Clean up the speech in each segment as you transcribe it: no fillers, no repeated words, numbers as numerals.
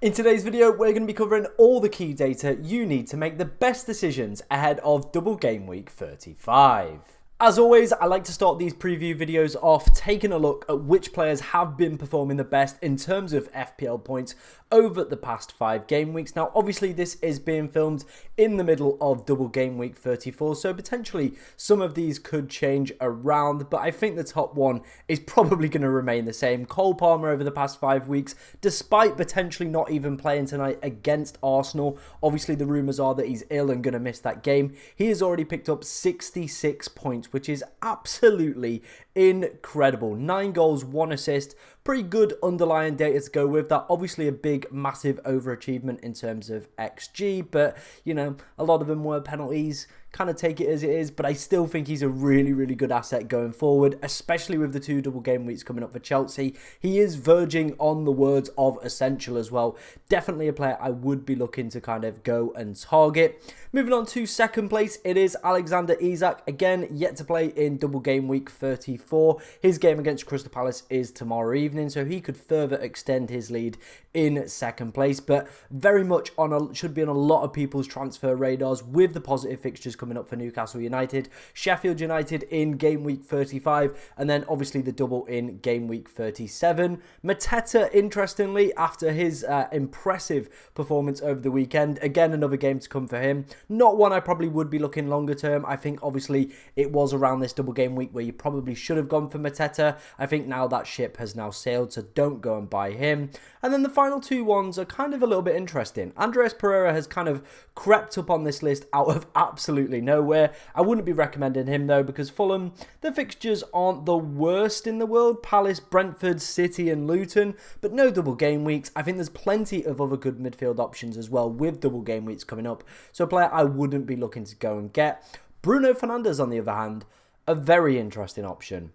In today's video, we're going to be covering all the key data you need to make the best decisions ahead of double game week 35. As always, I like to start these preview videos off taking a look at which players have been performing the best in terms of FPL points over the past 5 game weeks. Now, obviously, this is being filmed in the middle of double game week 34, so potentially some of these could change around, but I think the top one is probably going to remain the same. Cole Palmer over the past 5 weeks, despite potentially not even playing tonight against Arsenal. Obviously, the rumours are that he's ill and going to miss that game. He has already picked up 66 points, which is absolutely incredible. 9 goals, 1 assist. Pretty good underlying data to go with that. Obviously a big, massive overachievement in terms of XG, but, you know, a lot of them were penalties. Kind of take it as it is, but I still think he's a really, really good asset going forward, especially with the 2 double game weeks coming up for Chelsea. He is verging on the words of essential as well. Definitely a player I would be looking to kind of go and target. Moving on to second place, it is Alexander Isak. Again, yet to play in double game week 34. His game against Crystal Palace is tomorrow evening, so he could further extend his lead in second place, but very much should be on a lot of people's transfer radars with the positive fixtures coming up for Newcastle United, Sheffield United in game week 35, and then obviously the double in game week 37. Mateta, interestingly, after his impressive performance over the weekend, again another game to come for him. Not one I probably would be looking longer term. I think obviously it was around this double game week where you probably should have gone for Mateta. I think now that ship has now sailed, so don't go and buy him. And then the final 2 ones are kind of a little bit interesting. Andreas Pereira has kind of crept up on this list out of absolutely nowhere. I wouldn't be recommending him though, because Fulham, the fixtures aren't the worst in the world. Palace, Brentford, City and Luton, but no double game weeks. I think there's plenty of other good midfield options as well with double game weeks coming up. So a player I wouldn't be looking to go and get. Bruno Fernandes, on the other hand, a very interesting option.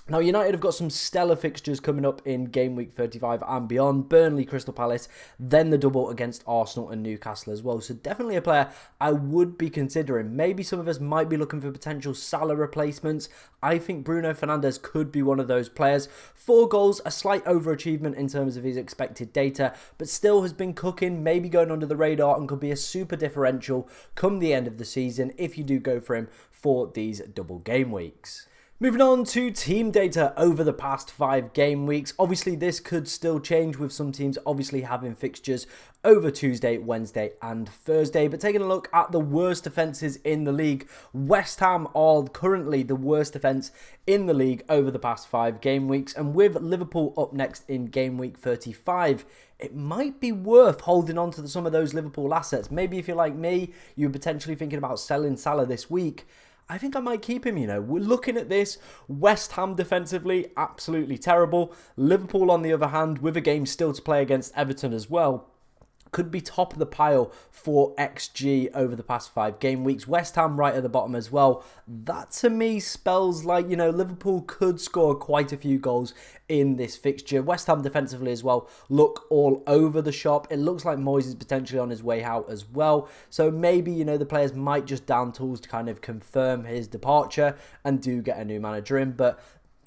Now, United have got some stellar fixtures coming up in game week 35 and beyond. Burnley, Crystal Palace, then the double against Arsenal and Newcastle as well. So definitely a player I would be considering. Maybe some of us might be looking for potential Salah replacements. I think Bruno Fernandes could be one of those players. 4 goals, a slight overachievement in terms of his expected data, but still has been cooking, maybe going under the radar, and could be a super differential come the end of the season if you do go for him for these double game weeks. Moving on to team data over the past 5 game weeks. Obviously, this could still change with some teams obviously having fixtures over Tuesday, Wednesday and Thursday. But taking a look at the worst defences in the league, West Ham are currently the worst defence in the league over the past 5 game weeks. And with Liverpool up next in game week 35, it might be worth holding on to some of those Liverpool assets. Maybe if you're like me, you're potentially thinking about selling Salah this week. I think I might keep him, you know. We're looking at this. West Ham defensively, absolutely terrible. Liverpool, on the other hand, with a game still to play against Everton as well, could be top of the pile for XG over the past 5 game weeks. West Ham right at the bottom as well. That to me spells like, you know, Liverpool could score quite a few goals in this fixture. West Ham defensively as well look all over the shop. It looks like Moyes is potentially on his way out as well. So maybe, you know, the players might just down tools to kind of confirm his departure and do get a new manager in. But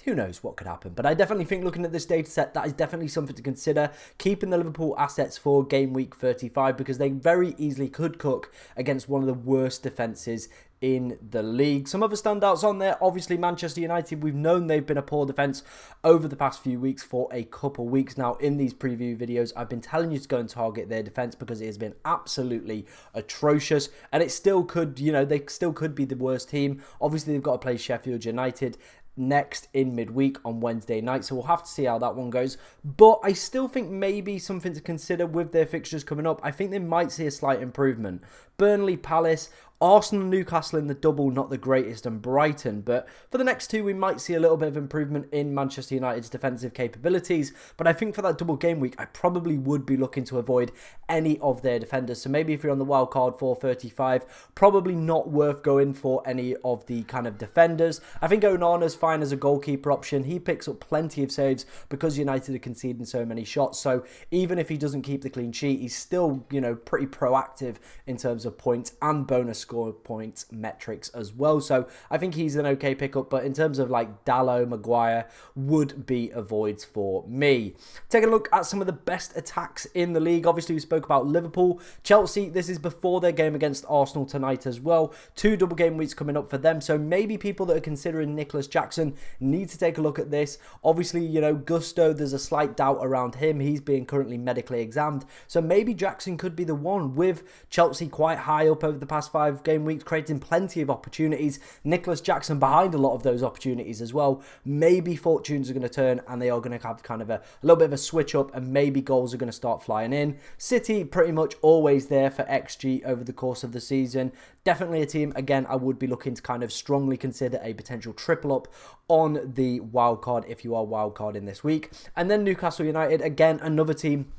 who knows what could happen. But I definitely think looking at this data set, that is definitely something to consider. Keeping the Liverpool assets for game week 35 because they very easily could cook against one of the worst defences in the league. Some other standouts on there, obviously Manchester United. We've known they've been a poor defence over the past few weeks for a couple weeks now. In these preview videos, I've been telling you to go and target their defence because it has been absolutely atrocious. And it still could, you know, they still could be the worst team. Obviously, they've got to play Sheffield United next in midweek on Wednesday night, so we'll have to see how that one goes. But I still think maybe something to consider with their fixtures coming up. I think they might see a slight improvement. Burnley, Palace, Arsenal, Newcastle in the double, not the greatest, and Brighton. But for the next 2, we might see a little bit of improvement in Manchester United's defensive capabilities. But I think for that double game week, I probably would be looking to avoid any of their defenders. So maybe if you're on the wild card for 35, probably not worth going for any of the kind of defenders. I think Onana's fine as a goalkeeper option. He picks up plenty of saves because United are conceding so many shots. So even if he doesn't keep the clean sheet, he's still, you know, pretty proactive in terms of points and bonus score score points metrics as well. So I think he's an okay pickup, but in terms of like Dalot, Maguire, would be avoids for me. Take a look at some of the best attacks in the league. Obviously, we spoke about Liverpool, Chelsea. This is before their game against Arsenal tonight as well. 2 double game weeks coming up for them. So maybe people that are considering Nicholas Jackson need to take a look at this. Obviously, you know, Gusto, there's a slight doubt around him. He's being currently medically examined. So maybe Jackson could be the one, with Chelsea quite high up over the past 5 game weeks, creating plenty of opportunities. Nicholas Jackson behind a lot of those opportunities as well. Maybe fortunes are going to turn and they are going to have kind of a little bit of a switch up, and maybe goals are going to start flying in. City pretty much always there for XG over the course of the season. Definitely a team, again, I would be looking to kind of strongly consider a potential triple up on the wildcard if you are wildcarding this week. And then Newcastle United, again, another team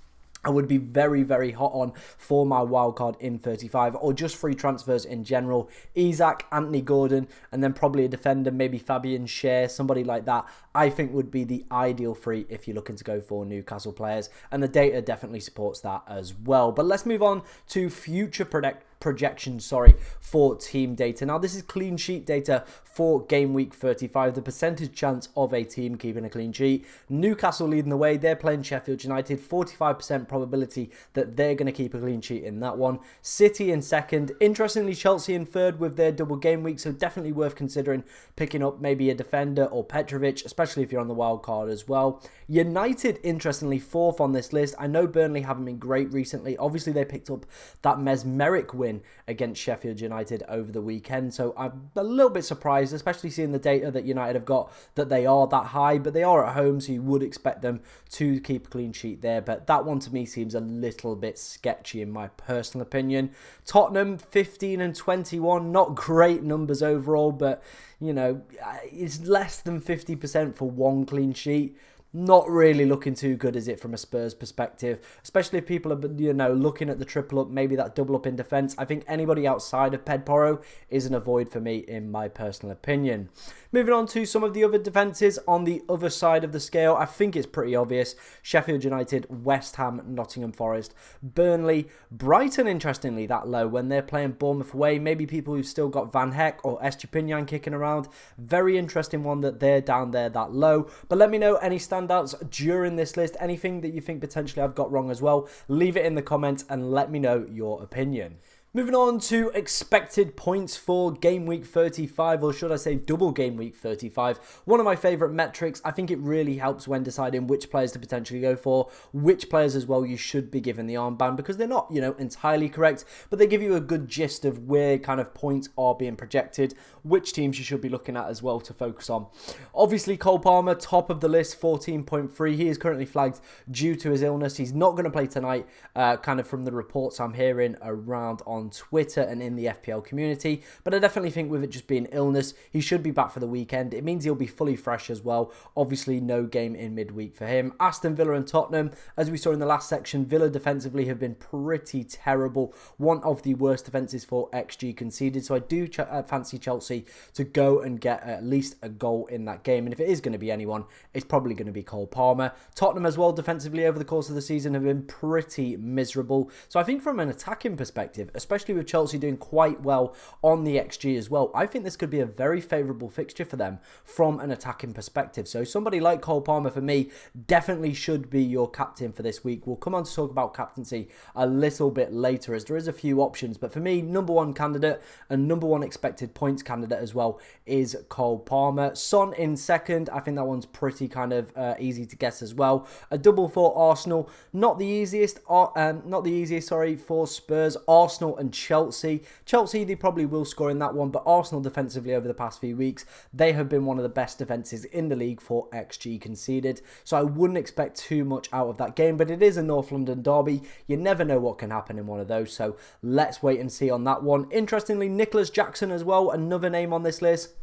I would be very, very hot on for my wildcard in 35, or just free transfers in general. Isak, Anthony Gordon, and then probably a defender, maybe Fabian Schär, somebody like that, I think would be the ideal free if you're looking to go for Newcastle players. And the data definitely supports that as well. But let's move on to future projections for team data. Now, this is clean sheet data for game week 35, the percentage chance of a team keeping a clean sheet. Newcastle leading the way. They're playing Sheffield United, 45% probability that they're going to keep a clean sheet in that one. City in second. Interestingly, Chelsea in third with their double game week, so definitely worth considering picking up maybe a defender or Petrovic, especially if you're on the wild card as well. United, interestingly, fourth on this list. I know Burnley haven't been great recently. Obviously, they picked up that mesmeric win against Sheffield United over the weekend, so I'm a little bit surprised, especially seeing the data that United have got, that they are that high, but they are at home, so you would expect them to keep a clean sheet there. But that one to me seems a little bit sketchy in my personal opinion. Tottenham 15 and 21, not great numbers overall, but you know, it's less than 50% for one clean sheet. Not really looking too good, is it, from a Spurs perspective? Especially if people are, you know, looking at the triple up, maybe that double up in defence. I think anybody outside of Pedporo is an avoid for me, in my personal opinion. Moving on to some of the other defences on the other side of the scale, I think it's pretty obvious. Sheffield United, West Ham, Nottingham Forest, Burnley, Brighton, interestingly, that low when they're playing Bournemouth away. Maybe people who've still got Van Heck or Estupinian kicking around. Very interesting one that they're down there that low. But let me know any standouts during this list, anything that you think potentially I've got wrong as well. Leave it in the comments and let me know your opinion. Moving on to expected points for game week 35, or should I say double game week 35. One of my favourite metrics. I think it really helps when deciding which players to potentially go for, which players as well you should be given the armband, because they're not, you know, entirely correct, but they give you a good gist of where kind of points are being projected, which teams you should be looking at as well to focus on. Obviously, Cole Palmer, top of the list, 14.3. He is currently flagged due to his illness. He's not going to play tonight, kind of from the reports I'm hearing around on Twitter and in the FPL community, but I definitely think with it just being illness, he should be back for the weekend. It means he'll be fully fresh as well. Obviously, no game in midweek for him. Aston Villa and Tottenham, as we saw in the last section, Villa defensively have been pretty terrible. One of the worst defences for XG conceded, so I do fancy Chelsea to go and get at least a goal in that game, and if it is going to be anyone, it's probably going to be Cole Palmer. Tottenham as well, defensively over the course of the season, have been pretty miserable, so I think from an attacking perspective, especially with Chelsea doing quite well on the XG as well, I think this could be a very favourable fixture for them from an attacking perspective. So somebody like Cole Palmer, for me, definitely should be your captain for this week. We'll come on to talk about captaincy a little bit later, as there is a few options, but for me, number one candidate and number one expected points candidate as well is Cole Palmer. Son in second, I think that one's pretty kind of easy to guess as well. A double for Arsenal, not the easiest for Spurs. Arsenal and Chelsea. Chelsea, they probably will score in that one, but Arsenal defensively over the past few weeks, they have been one of the best defences in the league for XG conceded, so I wouldn't expect too much out of that game, but it is a North London derby. You never know what can happen in one of those, so let's wait and see on that one. Interestingly, Nicholas Jackson as well, another name on this list.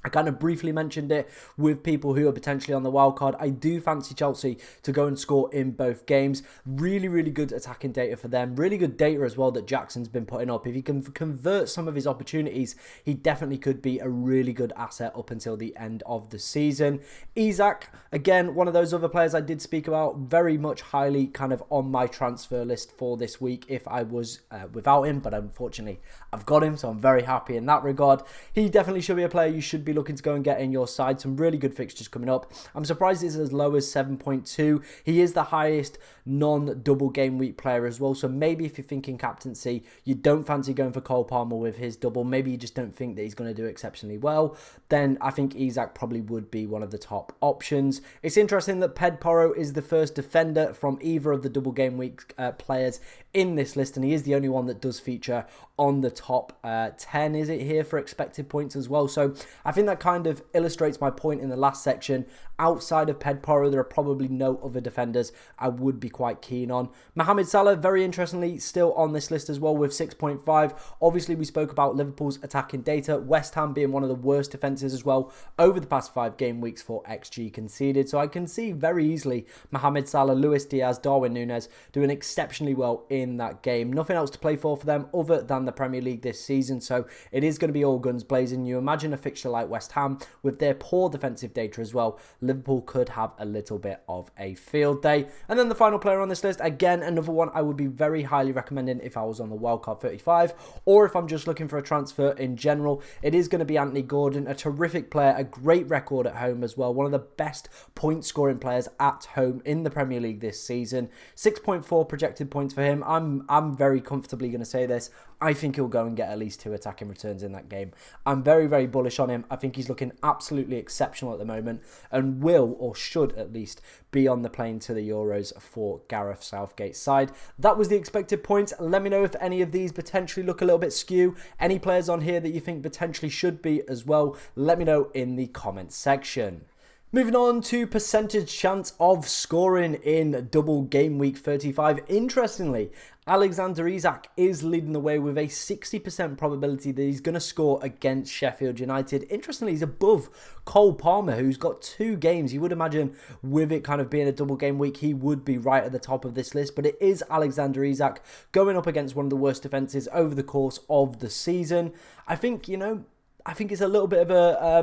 I kind of briefly mentioned it with people who are potentially on the wild card. I do fancy Chelsea to go and score in both games. Really, really good attacking data for them. Really good data as well that Jackson's been putting up. If he can convert some of his opportunities, he definitely could be a really good asset up until the end of the season. Isak, again, one of those other players I did speak about, very much highly kind of on my transfer list for this week if I was without him. But unfortunately, I've got him, so I'm very happy in that regard. He definitely should be a player you should be looking to go and get in your side. Some really good fixtures coming up. I'm surprised it's as low as 7.2. He is the highest non-double game week player as well. So maybe if you're thinking captaincy, you don't fancy going for Cole Palmer with his double. Maybe you just don't think that he's going to do exceptionally well. Then I think Isak probably would be one of the top options. It's interesting that Pedporo is the first defender from either of the double game week players in this list, and he is the only one that does feature on the top 10, is it here, for expected points as well. So I think that kind of illustrates my point in the last section. Outside of Pedporo, there are probably no other defenders I would be quite keen on. Mohamed Salah, very interestingly, still on this list as well with 6.5. Obviously, we spoke about Liverpool's attacking data. West Ham being one of the worst defences as well over the past 5 game weeks for XG conceded. So I can see very easily Mohamed Salah, Luis Diaz, Darwin Núñez doing exceptionally well in that game. Nothing else to play for them other than the Premier League this season. So it is going to be all guns blazing. You imagine a fixture like West Ham with their poor defensive data as well. Liverpool could have a little bit of a field day. And then the final player on this list, again, another one I would be very highly recommending if I was on the Wildcard 35 or if I'm just looking for a transfer in general. It is going to be Anthony Gordon, a terrific player, a great record at home as well. One of the best point scoring players at home in the Premier League this season. 6.4 projected points for him. I'm very comfortably going to say this. I think he'll go and get at least 2 attacking returns in that game. I'm very, very bullish on him. I think he's looking absolutely exceptional at the moment and will, or should at least, be on the plane to the Euros for Gareth Southgate's side. That was the expected points. Let me know if any of these potentially look a little bit skew. Any players on here that you think potentially should be as well, let me know in the comments section. Moving on to percentage chance of scoring in double game week 35. Interestingly, Alexander Isak is leading the way with a 60% probability that he's going to score against Sheffield United. Interestingly, he's above Cole Palmer, who's got 2 games. You would imagine with it kind of being a double game week, he would be right at the top of this list. But it is Alexander Isak going up against one of the worst defences over the course of the season. I think, it's a little bit of a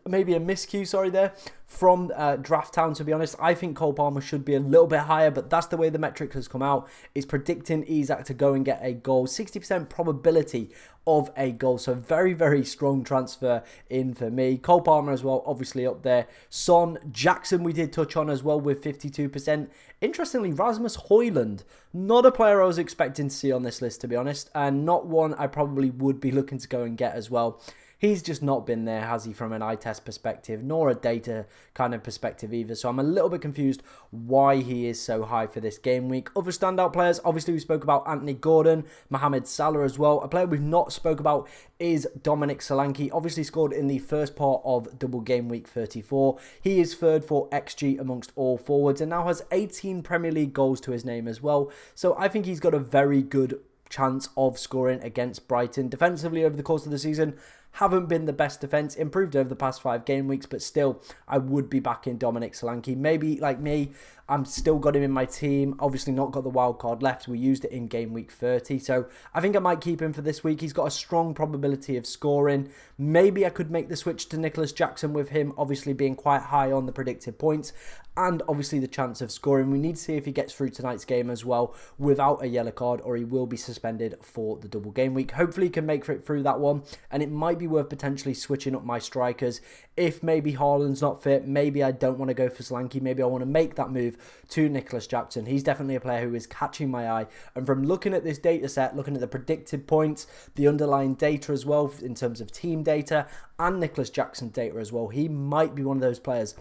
maybe a miscue, there, from Draft Town, to be honest. I think Cole Palmer should be a little bit higher, but that's the way the metric has come out. It's predicting Isak to go and get a goal. 60% probability of a goal. So very, very strong transfer in for me. Cole Palmer as well, obviously up there. Son, Jackson we did touch on as well with 52%. Interestingly, Rasmus Højlund, not a player I was expecting to see on this list, to be honest, and not one I probably would be looking to go and get as well. He's just not been there, has he, from an eye test perspective, nor a data kind of perspective either. So I'm a little bit confused why he is so high for this game week. Other standout players, obviously we spoke about Anthony Gordon, Mohamed Salah as well. A player we've not spoke about is Dominic Solanke. Obviously scored in the first part of double game week 34. He is third for XG amongst all forwards and now has 18 Premier League goals to his name as well. So I think he's got a very good chance of scoring against Brighton. Defensively over the course of the season, haven't been the best defence, improved over the past 5 game weeks, but still, I would be backing Dominic Solanke. Maybe, like me, I'm still got him in my team. Obviously not got the wild card left. We used it in game week 30, so I think I might keep him for this week. He's got a strong probability of scoring. Maybe I could make the switch to Nicholas Jackson with him, obviously being quite high on the predicted points, and obviously the chance of scoring. We need to see if he gets through tonight's game as well without a yellow card, or he will be suspended for the double game week. Hopefully he can make it through that one, and it might be worth potentially switching up my strikers. If maybe Haaland's not fit, maybe I don't want to go for Solanke, maybe I want to make that move to Nicholas Jackson. He's definitely a player who is catching my eye, and from looking at this data set, looking at the predicted points, the underlying data as well in terms of team data and Nicholas Jackson data as well, he might be one of those players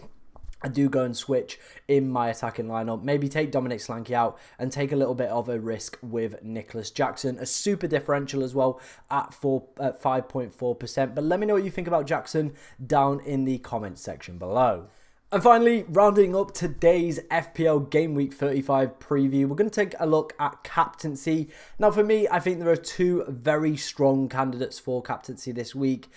I do go and switch in my attacking lineup. Maybe take Dominic Solanke out and take a little bit of a risk with Nicholas Jackson. A super differential as well at 5.4%. But let me know what you think about Jackson down in the comments section below. And finally, rounding up today's FPL Game Week 35 preview, we're going to take a look at captaincy. Now, for me, I think there are 2 very strong candidates for captaincy this week.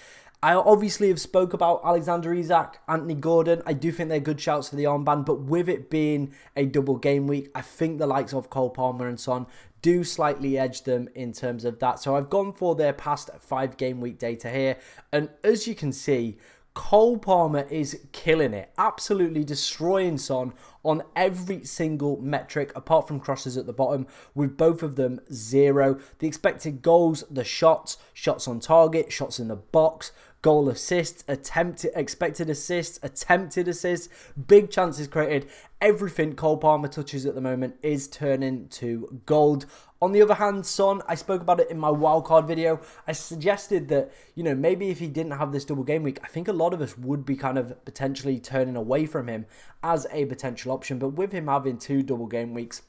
I obviously have spoke about Alexander Isak, Anthony Gordon. I do think they're good shouts for the armband, but with it being a double game week, I think the likes of Cole Palmer and Son do slightly edge them in terms of that. So I've gone for their past 5 game week data here. And as you can see, Cole Palmer is killing it, absolutely destroying Son on every single metric apart from crosses at the bottom, with both of them 0. The expected goals, the shots, shots on target, shots in the box, goal assists, expected assists, attempted assists, big chances created. Everything Cole Palmer touches at the moment is turning to gold. On the other hand, Son, I spoke about it in my wildcard video. I suggested that, maybe if he didn't have this double game week, I think a lot of us would be kind of potentially turning away from him as a potential option. But with him having 2 double game weeks,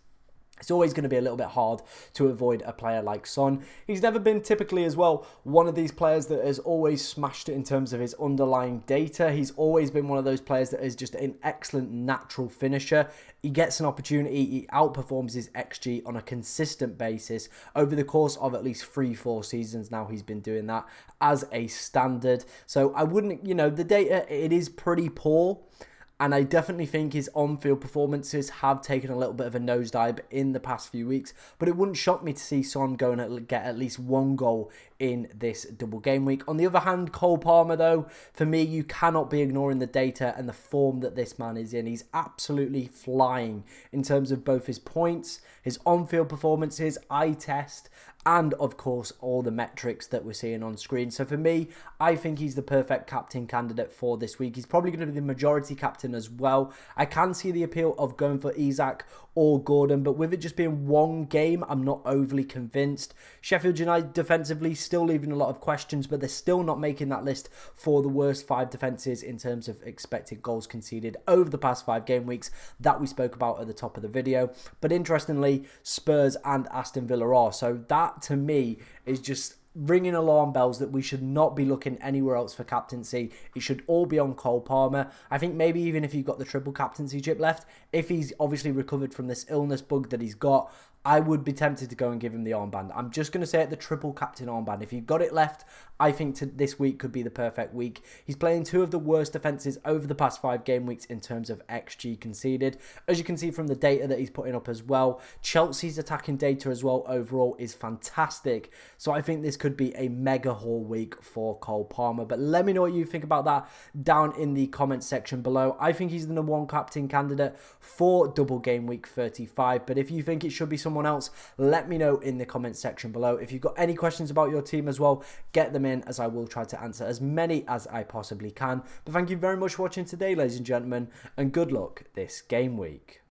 it's always going to be a little bit hard to avoid a player like Son. He's never been typically as well one of these players that has always smashed it in terms of his underlying data. He's always been one of those players that is just an excellent natural finisher. He gets an opportunity, he outperforms his XG on a consistent basis. Over the course of at least 3-4 seasons now, he's been doing that as a standard. So I wouldn't, the data, it is pretty poor. And I definitely think his on-field performances have taken a little bit of a nosedive in the past few weeks. But it wouldn't shock me to see Son go and get at least 1 goal in this double game week. On the other hand, Cole Palmer, though, for me, you cannot be ignoring the data and the form that this man is in. He's absolutely flying in terms of both his points, his on-field performances, eye test, and of course all the metrics that we're seeing on screen. So for me, I think he's the perfect captain candidate for this week. He's probably going to be the majority captain as well. I can see the appeal of going for Isak or Gordon, but with it just being 1 game, I'm not overly convinced. Sheffield United defensively still leaving a lot of questions, but they're still not making that list for the worst 5 defences in terms of expected goals conceded over the past 5 game weeks that we spoke about at the top of the video. But interestingly, Spurs and Aston Villa are. So that to me is just ringing alarm bells that we should not be looking anywhere else for captaincy. It should all be on Cole Palmer. I think maybe even if you've got the triple captaincy chip left, if he's obviously recovered from this illness bug that he's got, I would be tempted to go and give him the armband. I'm just going to say it, the triple captain armband. If you've got it left, I think this week could be the perfect week. He's playing 2 of the worst defences over the past 5 game weeks in terms of XG conceded. As you can see from the data that he's putting up as well, Chelsea's attacking data as well overall is fantastic. So I think this could be a mega haul week for Cole Palmer. But let me know what you think about that down in the comment section below. I think he's the #1 captain candidate for double game week 35. But if you think it should be someone else, let me know in the comment section below. If you've got any questions about your team as well, get them in, as I will try to answer as many as I possibly can. But thank you very much for watching today, ladies and gentlemen, and good luck this game week.